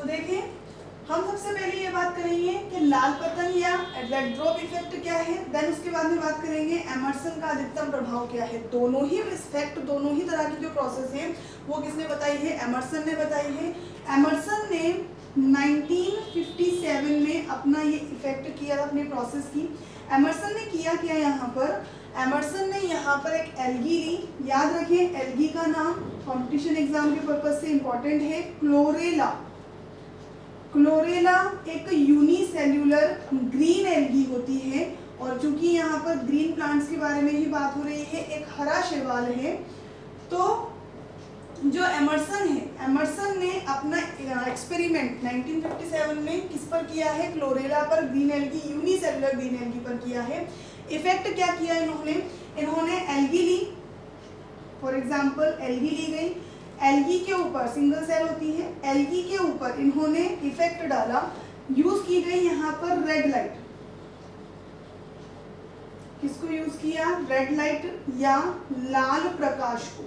देखिए, हम सबसे पहले ये बात करेंगे कि लाल पतन या रेड ड्रॉप इफेक्ट क्या है, देन उसके बाद में बात करेंगे एमर्सन का अधिकतम प्रभाव क्या है। दोनों ही इफेक्ट, दोनों ही तरह की जो प्रोसेस है वो किसने बताई है, एमर्सन ने बताई है। एमर्सन ने 1957 में अपना ये इफेक्ट किया, अपनी प्रोसेस की। एमर्सन ने किया क्या यहाँ पर, एमर्सन ने यहाँ पर एक एल्गी ली, याद रखें एल्गी का नाम कंपटीशन एग्जाम के पर्पज से इंपॉर्टेंट है, क्लोरेला। क्लोरेला एक यूनिसेल्यूलर ग्रीन एल्गी होती है, और चूंकि यहाँ पर ग्रीन प्लांट्स के बारे में ही बात हो रही है, एक हरा शैवाल है, तो जो एमर्सन है, एमर्सन ने अपना एक्सपेरिमेंट 1957 में किस पर किया है, क्लोरेला पर, green algae, unicellular green algae पर किया है। इफेक्ट क्या किया इन्होंने एल्गी ली, फॉर एग्जांपल एल्गी ली गई, एल्गी के ऊपर सिंगल सेल होती है, एल्गी के ऊपर इन्होंने इफेक्ट डाला, यूज की गई यहाँ पर रेड लाइट। किसको यूज किया, रेड लाइट या लाल प्रकाश को,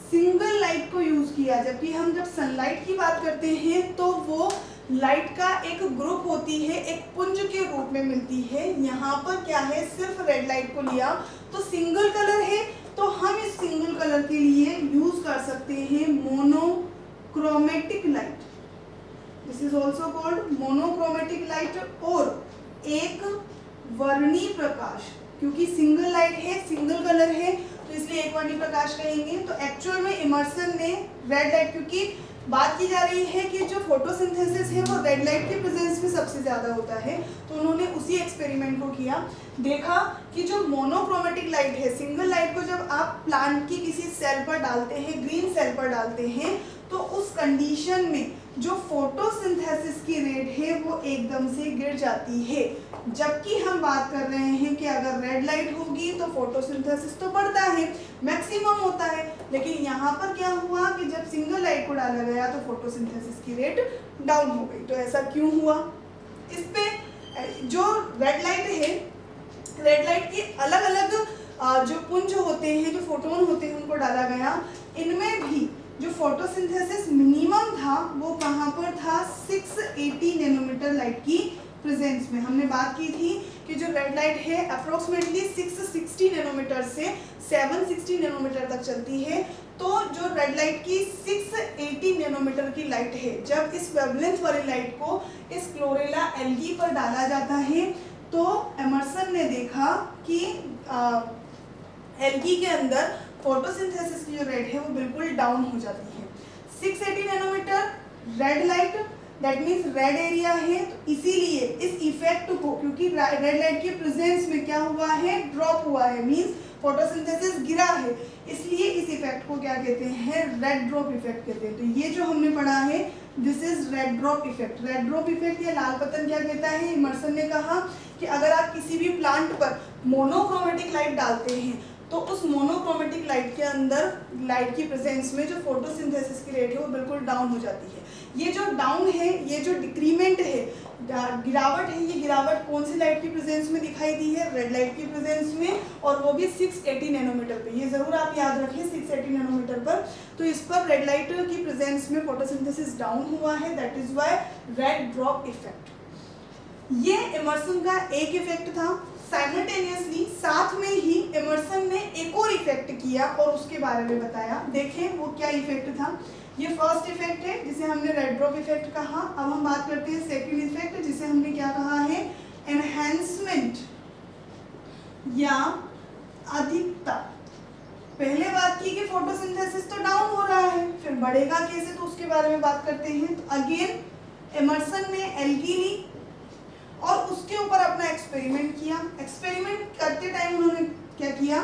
सिंगल लाइट को यूज किया। जबकि हम जब सनलाइट की बात करते हैं तो वो लाइट का एक ग्रुप होती है, एक पुंज के रूप में मिलती है। यहाँ पर क्या है, सिर्फ रेड लाइट को लिया, तो सिंगल कलर है, तो हम इस सिंगल कलर के लिए यूज कर सकते हैं monochromatic light, this is also called monochromatic light, और एक वर्णी प्रकाश, क्योंकि सिंगल लाइट है, सिंगल कलर है, तो इसलिए एक वर्णी प्रकाश कहेंगे। तो एक्चुअल में इमर्सन ने रेड लाइट, क्योंकि बात की जा रही है कि जो फोटोसिंथेसिस है वो रेड लाइट के प्रेजेंस में सबसे ज़्यादा होता है, तो उन्होंने उसी एक्सपेरिमेंट को किया, देखा कि जो मोनोक्रोमेटिक लाइट है, सिंगल लाइट को जब आप प्लांट की किसी सेल पर डालते हैं, ग्रीन सेल पर डालते हैं, तो उस कंडीशन में जो फोटोसिंथेसिस की रेट है वो एकदम से गिर जाती है। जबकि हम बात कर रहे हैं कि अगर रेड लाइट होगी तो फोटोसिंथेसिस तो बढ़ता है, मैक्सिमम होता है, लेकिन यहाँ पर क्या हुआ कि जब सिंगल लाइट को डाला गया तो फोटोसिंथेसिस की रेट डाउन हो गई। तो ऐसा क्यों हुआ, इस पे जो रेड लाइट है, रेड लाइट की अलग अलग जो पुंज होते हैं, जो फोटोन होते हैं, उनको डाला गया। इनमें भी जो फोटोसिंथेसिस मिनिमम था वो कहाँ पर था, 680 नैनोमीटर लाइट की प्रेजेंस में। हमने बात की थी कि जो रेड लाइट है अप्रोक्सीमेटली 660 नैनोमीटर से 760 नैनोमीटर तक चलती है, तो जो रेड लाइट की 680 नैनोमीटर की लाइट है, जब इस वेवलेंथ वाली लाइट को इस क्लोरेला एल्गी पर डाला जाता है, तो एमर्सन ने देखा कि एल्गी के अंदर फोटोसिंथेसिस की जो रेट है वो बिल्कुल डाउन हो जाती है। 680 nanometre red light, that means red area है, तो इसीलिए इस इफेक्ट को, क्योंकि रेड लाइट के प्रेजेंस में क्या हुआ है, ड्रॉप हुआ है, मीन्स फोटोसिंथेसिस गिरा है, इसलिए इस इफेक्ट को क्या कहते हैं, रेड ड्रॉप इफेक्ट कहते हैं। तो ये जो हमने पढ़ा है, this is red drop effect. Red drop effect या लाल पतन क्या कहता है, इमर्सन ने कहा कि अगर आप किसी भी प्लांट पर मोनोक्रोमेटिक लाइट डालते हैं, तो उस मोनोक्रोमेटिक लाइट के अंदर, लाइट की प्रेजेंस में जो फोटोसिंथेसिस की रेट है वो बिल्कुल डाउन हो जाती है। ये जो डाउन है, ये जो डिक्रीमेंट है, गिरावट है, ये गिरावट कौन सी लाइट की प्रेजेंस में दिखाई दी है, रेड लाइट की प्रेजेंस में, और वो भी 680 नैनोमीटर पे। ये जरूर आप याद रखें, 680 नैनोमीटर पर, तो इस पर रेड लाइट की प्रेजेंस में फोटोसिंथेसिस डाउन हुआ है, that is why red drop effect. ये इमर्सन का एक इफेक्ट था। साइमल्टेनियसली साथ में ही इमर्सन ने एक और इफेक्ट किया और उसके बारे में बताया। देखें वो क्या इफेक्ट था। ये फर्स्ट इफेक्ट है जिसे हमने रेड ड्रॉप इफेक्ट कहा। अब हम बात करते हैं सेकंड इफेक्ट, जिसे हमने क्या कहा है, एनहांसमेंट या अधिकता। पहले बात की कि फोटोसिंथेसिस तो डाउन हो रहा है, फिर बढ़ेगा कैसे, तो उसके बारे में बात करते हैं। तो अगेन इमर्सन ने एल्गी ली और उसके ऊपर अपना एक्सपेरिमेंट किया। एक्सपेरिमेंट करते टाइम उन्होंने क्या किया,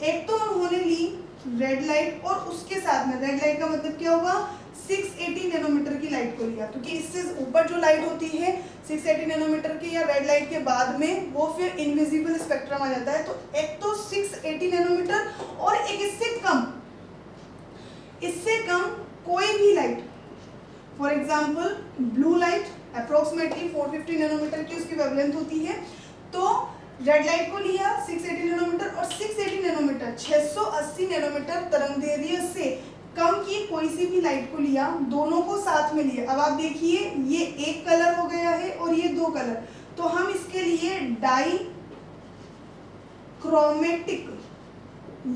एक तो उन्होंने ली रेड लाइट, और उसके साथ में रेड लाइट का मतलब क्या हुआ, 680 नैनोमीटर की लाइट को लिया, क्योंकि इससे ऊपर जो लाइट होती है 680 नैनोमीटर की या रेड लाइट के बाद में, वो फिर इनविजिबल स्पेक्ट्रम आ जाता है। तो एक तो 680 नैनोमीटर और एक इससे कम कोई भी light, for example blue light approximately 450 nanometre की उसकी वेवलेंथ होती है, तो रेड लाइट को लिया 680 नैनोमीटर और 680 नैनोमीटर 680 नैनोमीटर तरंगदैर्घ्य से कम की कोई सी भी लाइट को लिया, दोनों को साथ में लिया। अब आप देखिए ये एक कलर हो गया है और ये दो कलर, तो हम इसके लिए डाई क्रोमेटिक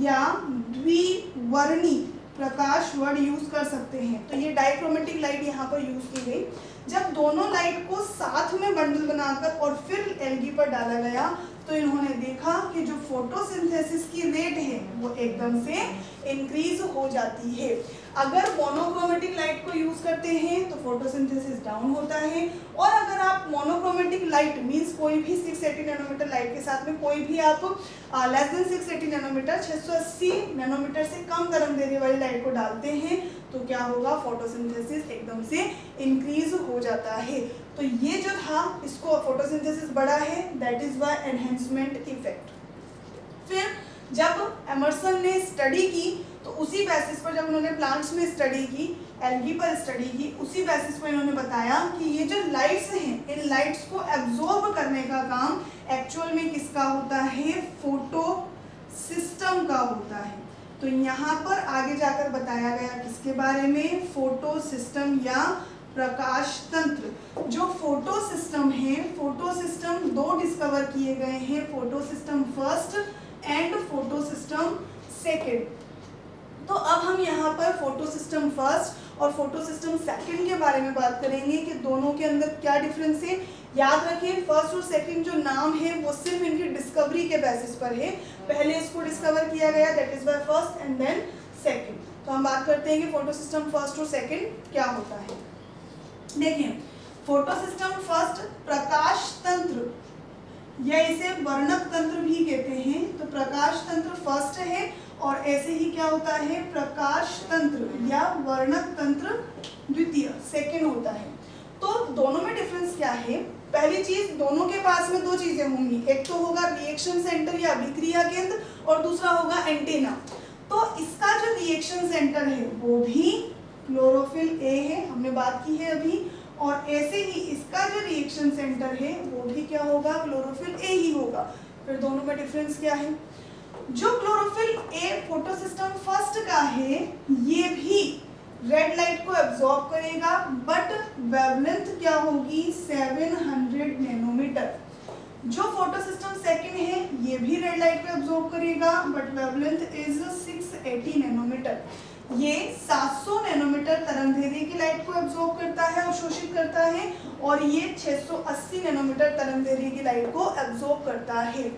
या द्विवर्णी प्रकाश वर्ड यूज कर सकते हैं। तो ये डाइक्रोमेटिक लाइट यहाँ पर यूज की गई। जब दोनों लाइट को साथ में बंडल बनाकर और फिर एलगी पर डाला गया तो इन्होंने देखा कि जो फोटोसिंथेसिस की रेट है वो एकदम से इंक्रीज हो जाती है। अगर मोनोक्रोमेटिक लाइट को यूज करते हैं तो फोटोसिंथेसिस डाउन होता है, और अगर आप मोनोक्रोमेटिक लाइट मींस कोई भी 680 नैनोमीटर लाइट के साथ में कोई भी आप लेस देन 680 नैनोमीटर 680 नैनोमीटर से कम तरंगदैर्घ्य वाली लाइट को डालते हैं तो क्या होगा, फोटोसिंथेसिस एकदम से इंक्रीज हो जाता है। तो ये जो था इसको फोटोसिंथेसिस बढ़ा है, that is bye enhancement effect. फिर जब एमर्सन ने स्टडी की तो उसी बेसिस पर, जब उन्होंने प्लांट्स में स्टडी की, एल्गी पर स्टडी की, उसी बेसिस पर इन्होंने बताया कि ये जो लाइट्स हैं इन लाइट्स को एब्जॉर्ब करने का काम एक्चुअल में किसका होता है, फोटो सिस्टम का होता है। तो यहाँ पर आगे जाकर बताया गया किसके बारे में, फोटो सिस्टम या प्रकाश तंत्र। जो फोटो सिस्टम है, फोटो सिस्टम दो डिस्कवर किए गए हैं, photo system first and photo system second. तो अब हम यहाँ पर फोटो सिस्टम फर्स्ट और फोटो सिस्टम सेकेंड के बारे में बात करेंगे कि दोनों के अंदर क्या डिफरेंस है। याद रखें फर्स्ट और सेकेंड जो नाम है वो सिर्फ इनकी डिस्कवरी के बेसिस पर है, पहले इसको डिस्कवर किया गया that is by first and then second. तो हम बात करते हैं कि फोटो सिस्टम फर्स्ट और सेकेंड क्या होता है। देखिए फोटो सिस्टम फर्स्ट प्रकाश तंत्र या इसे वर्णक तंत्र भी कहते हैं। तो प्रकाश तंत्र फर्स्ट है और ऐसे ही क्या होता है, प्रकाश तंत्र या वर्णक तंत्र द्वितीय सेकेंड होता है। तो दोनों में डिफरेंस क्या है, पहली चीज दोनों के पास में दो चीजें होंगी, एक तो होगा रिएक्शन सेंटर या अभिक्रिया केंद्र और दूसरा होगा एंटीना। तो इसका जो रिएक्शन सेंटर है वो भी क्लोरोफिल ए है, हमने बात की है अभी, और ऐसे ही इसका जो रिएक्शन सेंटर है वो भी क्या होगा, क्लोरोफिल ए ही होगा। फिर दोनों में डिफरेंस क्या है, जो chlorophyll A photo system first का है ये भी रेड लाइट को एब्जॉर्ब करेगा बट वेवलेंथ क्या होगी, 700 नैनोमीटर। जो फोटो सिस्टम सेकेंड है ये भी रेड लाइट को एब्जॉर्ब करेगा बट वेवलेंथ इज 680 नैनोमीटर। ये 700 नैनोमीटर तरंगदैर्घ्य की लाइट को एब्जॉर्ब करता है और शोषित करता है, और ये 680 नैनोमीटर तरंगदैर्घ्य की लाइट को एब्जॉर्ब करता है।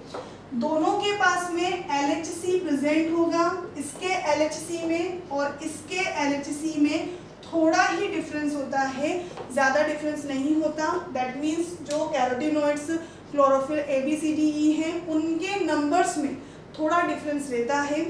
दोनों के पास में LHC प्रेजेंट होगा, इसके LHC में और इसके LHC में थोड़ा ही डिफरेंस होता है, ज़्यादा डिफरेंस नहीं होता। दैट मीन्स जो कैरोटीनॉइड्स क्लोरोफिल ABCDE हैं उनके नंबर्स में थोड़ा डिफरेंस रहता है।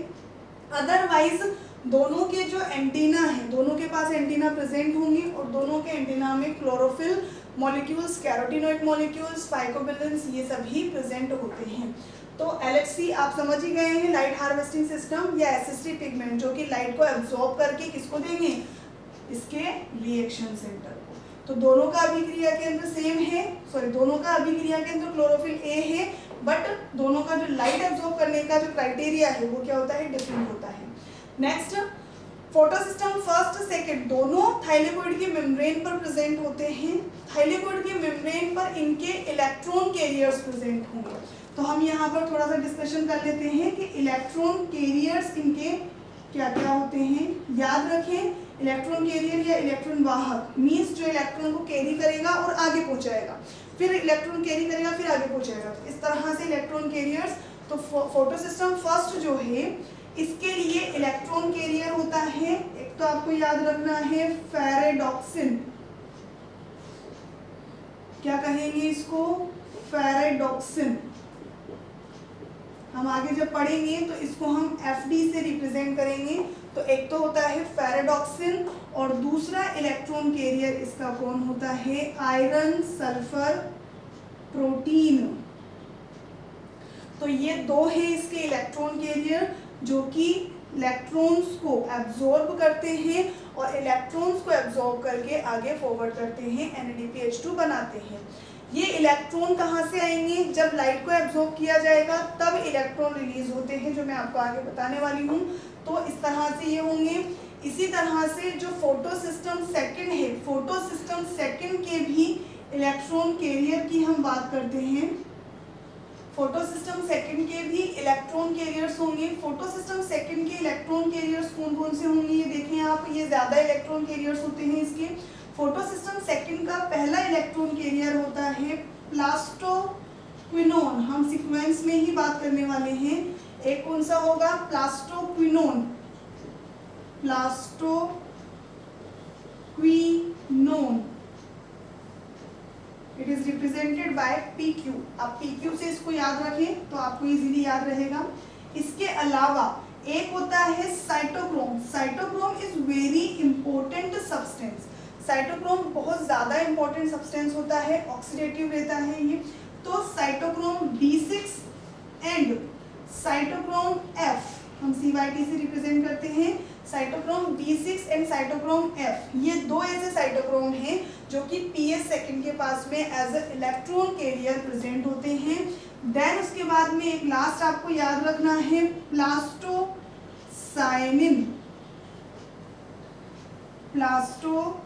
अदरवाइज दोनों के जो एंटीना है, दोनों के पास एंटीना प्रेजेंट होंगे और दोनों के एंटीना में क्लोरोफिल मॉलिक्यूल्स, कैरोटीनॉइड मॉलिक्यूल्स, फाइकोबिलेंस ये सभी प्रेजेंट होते हैं। तो LHC आप समझ ही गए हैं, लाइट हार्वेस्टिंग सिस्टम या एसिस्टिव पिगमेंट, जो कि लाइट को एब्जॉर्ब करके किसको देंगे, इसके रिएक्शन सेंटर को। तो दोनों का अभिक्रिया केंद्र सेम है, दोनों का अभिक्रिया केंद्र क्लोरोफिल ए है, बट दोनों का जो लाइट एब्जॉर्ब करने का जो क्राइटेरिया है वो क्या होता है, डिफरेंट होता है। Next photo system first second दोनों थाइलेकोइड के मेम्ब्रेन पर प्रेजेंट होते हैं। थाइलेकोइड के मेम्ब्रेन पर इनके इलेक्ट्रॉन कैरियर्स प्रेजेंट होंगे। तो हम यहाँ पर थोड़ा सा डिस्कशन कर लेते हैं कि इलेक्ट्रॉन कैरियर्स इनके क्या क्या होते हैं। याद रखें इलेक्ट्रॉन कैरियर या इलेक्ट्रॉन वाहक मीन्स जो इलेक्ट्रॉन को कैरी करेगा और आगे पहुँचाएगा, फिर इलेक्ट्रॉन कैरी करेगा फिर आगे पहुँचाएगा, इस तरह से इलेक्ट्रॉन कैरियर्स। तो फोटो सिस्टम फर्स्ट जो है इसके लिए इलेक्ट्रॉन कैरियर होता है, एक तो आपको याद रखना है फेरेडॉक्सिन, क्या कहेंगे इसको, फेरेडॉक्सिन। हम आगे जब पढ़ेंगे तो इसको हम FD से रिप्रेजेंट करेंगे। तो एक तो होता है फेरेडॉक्सिन और दूसरा इलेक्ट्रॉन कैरियर इसका कौन होता है, आयरन सल्फर प्रोटीन। तो ये दो है इसके इलेक्ट्रॉन कैरियर जो कि इलेक्ट्रॉन्स को एब्जॉर्ब करते हैं और इलेक्ट्रॉन्स को एब्जॉर्ब करके आगे फॉरवर्ड करते हैं, NADPH2 बनाते हैं। ये इलेक्ट्रॉन कहाँ से आएंगे, जब लाइट को एब्जॉर्ब किया जाएगा तब इलेक्ट्रॉन रिलीज होते हैं, जो मैं आपको आगे बताने वाली हूँ। तो इस तरह से ये होंगे, इसी तरह से जो फोटो सिस्टम सेकंड है, फोटो सिस्टम सेकंड के भी इलेक्ट्रॉन कैरियर की हम बात करते हैं। फोटो सिस्टम सेकंड के भी इलेक्ट्रॉन कैरियर्स होंगे। फोटो सिस्टम सेकंड के इलेक्ट्रॉन कैरियर्स कौन कौन से होंगे, ये देखें आप, ये ज़्यादा इलेक्ट्रॉन कैरियर्स होते हैं इसके। फोटो सिस्टम सेकंड का पहला इलेक्ट्रॉन कैरियर होता है प्लास्टोक्विनोन। हम सीक्वेंस में ही बात करने वाले हैं। एक कौन सा होगा, plastoquinone, plastoquinone. It is represented by PQ। आप PQ से इसको याद रखें तो आपको इजीली याद रहेगा। इसके अलावा एक होता है cytochrome. Cytochrome is very important substance. Cytochrome बहुत ज़्यादा इंपॉर्टेंट सब्सटेंस होता है, ऑक्सीडेटिव रहता है ये। तो cytochrome B6 and cytochrome F हम CYT से रिप्रेजेंट करते हैं। Cytochrome B6 and cytochrome F, ये दो ऐसे साइटोक्रोम हैं जो कि PS सेकंड के पास में as a electron carrier present होते हैं। देन उसके बाद में एक लास्ट आपको याद रखना है प्लास्टोसाइनिन। प्लास्टोसाइनिन,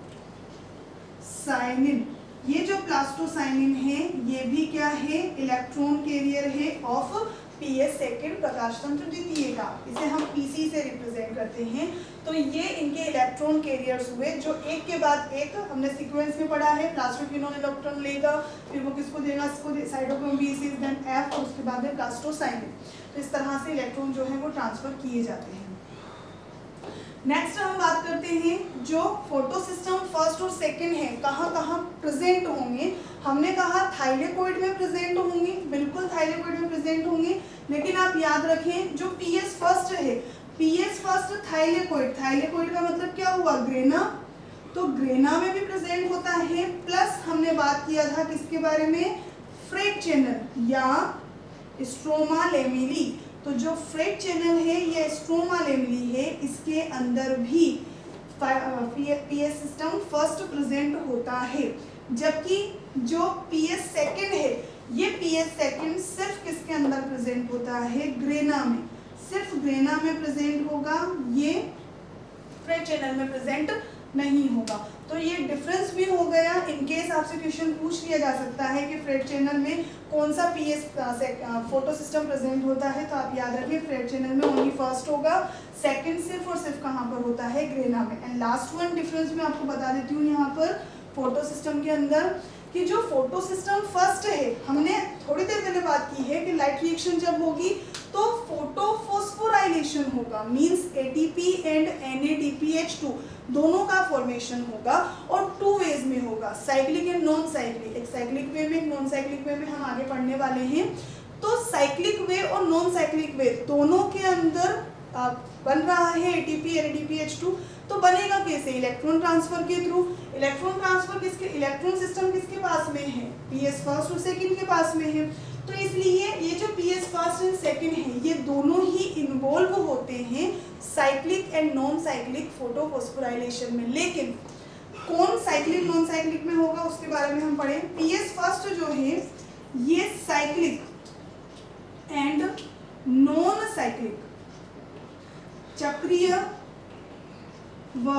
ये जो प्लास्टोसाइनिन है ये भी क्या है, इलेक्ट्रॉन कैरियर है ऑफ PS सेकंड प्रकाश तंत्र द्वितीय का। इसे हम PC से रिप्रेजेंट करते हैं। तो ये इनके इलेक्ट्रॉन कैरियर्स हुए जो एक के बाद एक हमने सीक्वेंस में पढ़ा है। प्लास्टोक्विनोन इलेक्ट्रॉन लेगा, फिर वो किसको देगा, इसको साइटोक्रोम B6 देन F और उसके बाद में प्लास्टोसाइनिन। तो इस तरह से इलेक्ट्रॉन जो है वो ट्रांसफर किए जाते हैं। नेक्स्ट हम बात करते हैं जो फोटो सिस्टम फर्स्ट और सेकंड है कहाँ कहाँ प्रेजेंट होंगे। हमने कहा थाइलेकोइड में प्रेजेंट होंगे, बिल्कुल थाइलेकोइड में प्रेजेंट होंगे। लेकिन आप याद रखें जो PS फर्स्ट है, PS फर्स्ट थाइलेकोइड, थाइलेकोइड का मतलब क्या हुआ, ग्रेना। तो ग्रेना में भी प्रेजेंट होता है। प्लस हमने बात किया था किसके बारे में, फ्रेट चैनल या स्ट्रोमा लेमिली। तो जो फ्रेट चैनल है ये स्ट्रोमा लेमिली है, इसके अंदर भी PS सिस्टम फर्स्ट प्रेजेंट होता है। जबकि जो PS सेकंड है, ये PS सेकंड सिर्फ किसके अंदर प्रेजेंट होता है, ग्रेना में, सिर्फ ग्रेना में प्रेजेंट होगा, ये फ्रेट चैनल में प्रेजेंट नहीं होगा। तो ये डिफरेंस भी हो गया। इनकेस आपसे क्वेश्चन पूछ लिया जा सकता है कि फ्रेट चैनल में कौन सा PS फोटो सिस्टम प्रेजेंट होता है, तो आप याद रखिए फ्रेट चैनल में ओनली फर्स्ट होगा, सेकंड सिर्फ और सिर्फ कहाँ पर होता है, ग्रेना में। एंड लास्ट वन डिफरेंस मैं आपको बता देती हूँ यहाँ पर फोटो सिस्टम के अंदर कि जो फोटो सिस्टम फर्स्ट है, हमने थोड़ी देर पहले बात की है कि लाइट रिएक्शन जब होगी तो फोटो फोस्फोराइलेशन होगा, मींस ATP एंड NADPH2 दोनों का फॉर्मेशन होगा और 2 वेज में होगा, साइक्लिक एंड नॉन साइक्लिक। एक साइक्लिक वे में, एक नॉन साइक्लिक वे में हम आगे पढ़ने वाले हैं। तो साइक्लिक वे और नॉन साइक्लिक वे दोनों के अंदर बन रहा है ATP NADPH2। तो बनेगा कैसे, इलेक्ट्रॉन ट्रांसफर के थ्रू। इलेक्ट्रॉन ट्रांसफर किसके, इलेक्ट्रॉन सिस्टम किसके पास में है, PS फर्स्ट और सेकंड के पास में है। तो इसलिए ये जो PS फर्स्ट एंड सेकंड है ये दोनों ही इन्वॉल्व होते हैं cyclic and non cyclic photo phosphorylation में। लेकिन कौन साइक्लिक नॉन साइक्लिक में होगा उसके बारे में हम पढ़ें। PS फर्स्ट जो है ये साइक्लिक एंड नॉन साइक्लिक, चक्रीय व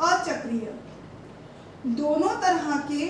अचक्रीय दोनों तरह के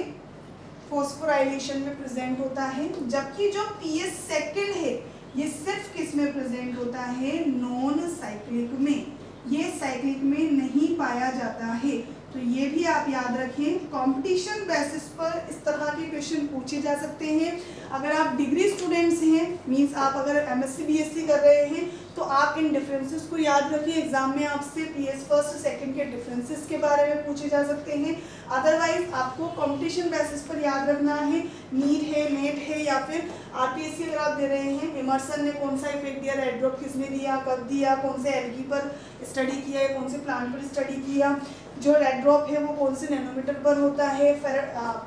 फॉस्फोराइलेशन में प्रेजेंट होता है। जबकि जो PS सेकंड है ये सिर्फ किस में प्रेजेंट होता है, नॉन साइक्लिक में, ये साइक्लिक में नहीं पाया जाता है। तो ये भी आप याद रखें। कंपटीशन बेसिस पर इस तरह के क्वेश्चन पूछे जा सकते हैं। अगर आप डिग्री स्टूडेंट्स हैं, मींस आप अगर MSc BSc कर रहे हैं, तो आप इन डिफरेंसेस को याद रखिए। एग्जाम में आपसे PS फर्स्ट सेकंड के डिफरेंसेस के बारे में पूछे जा सकते हैं। अदरवाइज आपको कंपटीशन बेसिस पर याद रखना है, नीट है, नेट है या फिर RPSC अगर आप दे रहे हैं, इमर्सन ने कौन सा इफेक्ट दिया, रेड ड्रॉप किसने दिया, कब दिया, कौन से एल्गी पर स्टडी किया है, कौन से प्लांट पर स्टडी किया, जो रेड ड्रॉप है वो कौन से नैनोमीटर पर होता है, फिर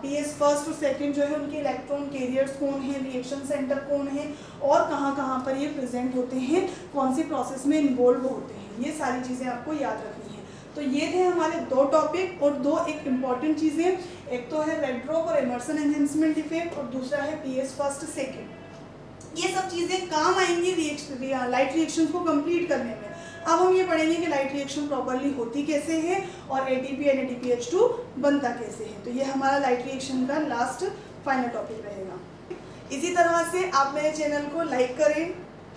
PS फर्स्ट और सेकंड जो है उनके इलेक्ट्रॉन कैरियर्स कौन है, रिएक्शन सेंटर कौन है और कहाँ पर ये प्रेजेंट होते हैं, कौन सी प्रोसेस में इन्वॉल्व होते हैं, ये सारी चीज़ें आपको याद रखनी है। तो ये थे हमारे 2 टॉपिक और 2 एक इम्पॉर्टेंट चीज़ें, एक तो है रेड ड्रॉप और इमर्सन एनहेंसमेंट इफेक्ट और दूसरा है PS फर्स्ट सेकंड। ये सब चीज़ें काम आएंगी लाइट रिएक्शन को कंप्लीट करने में। अब हम ये पढ़ेंगे कि लाइट रिएक्शन प्रॉपरली होती कैसे है और ATP और NADPH2 बनता कैसे है। तो ये हमारा लाइट रिएक्शन का लास्ट फाइनल टॉपिक रहेगा। इसी तरह से आप मेरे चैनल को लाइक करें,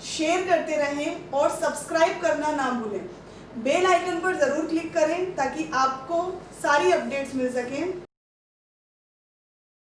शेयर करते रहें और सब्सक्राइब करना ना भूलें। बेल आइकन पर ज़रूर क्लिक करें ताकि आपको सारी अपडेट्स मिल सकें।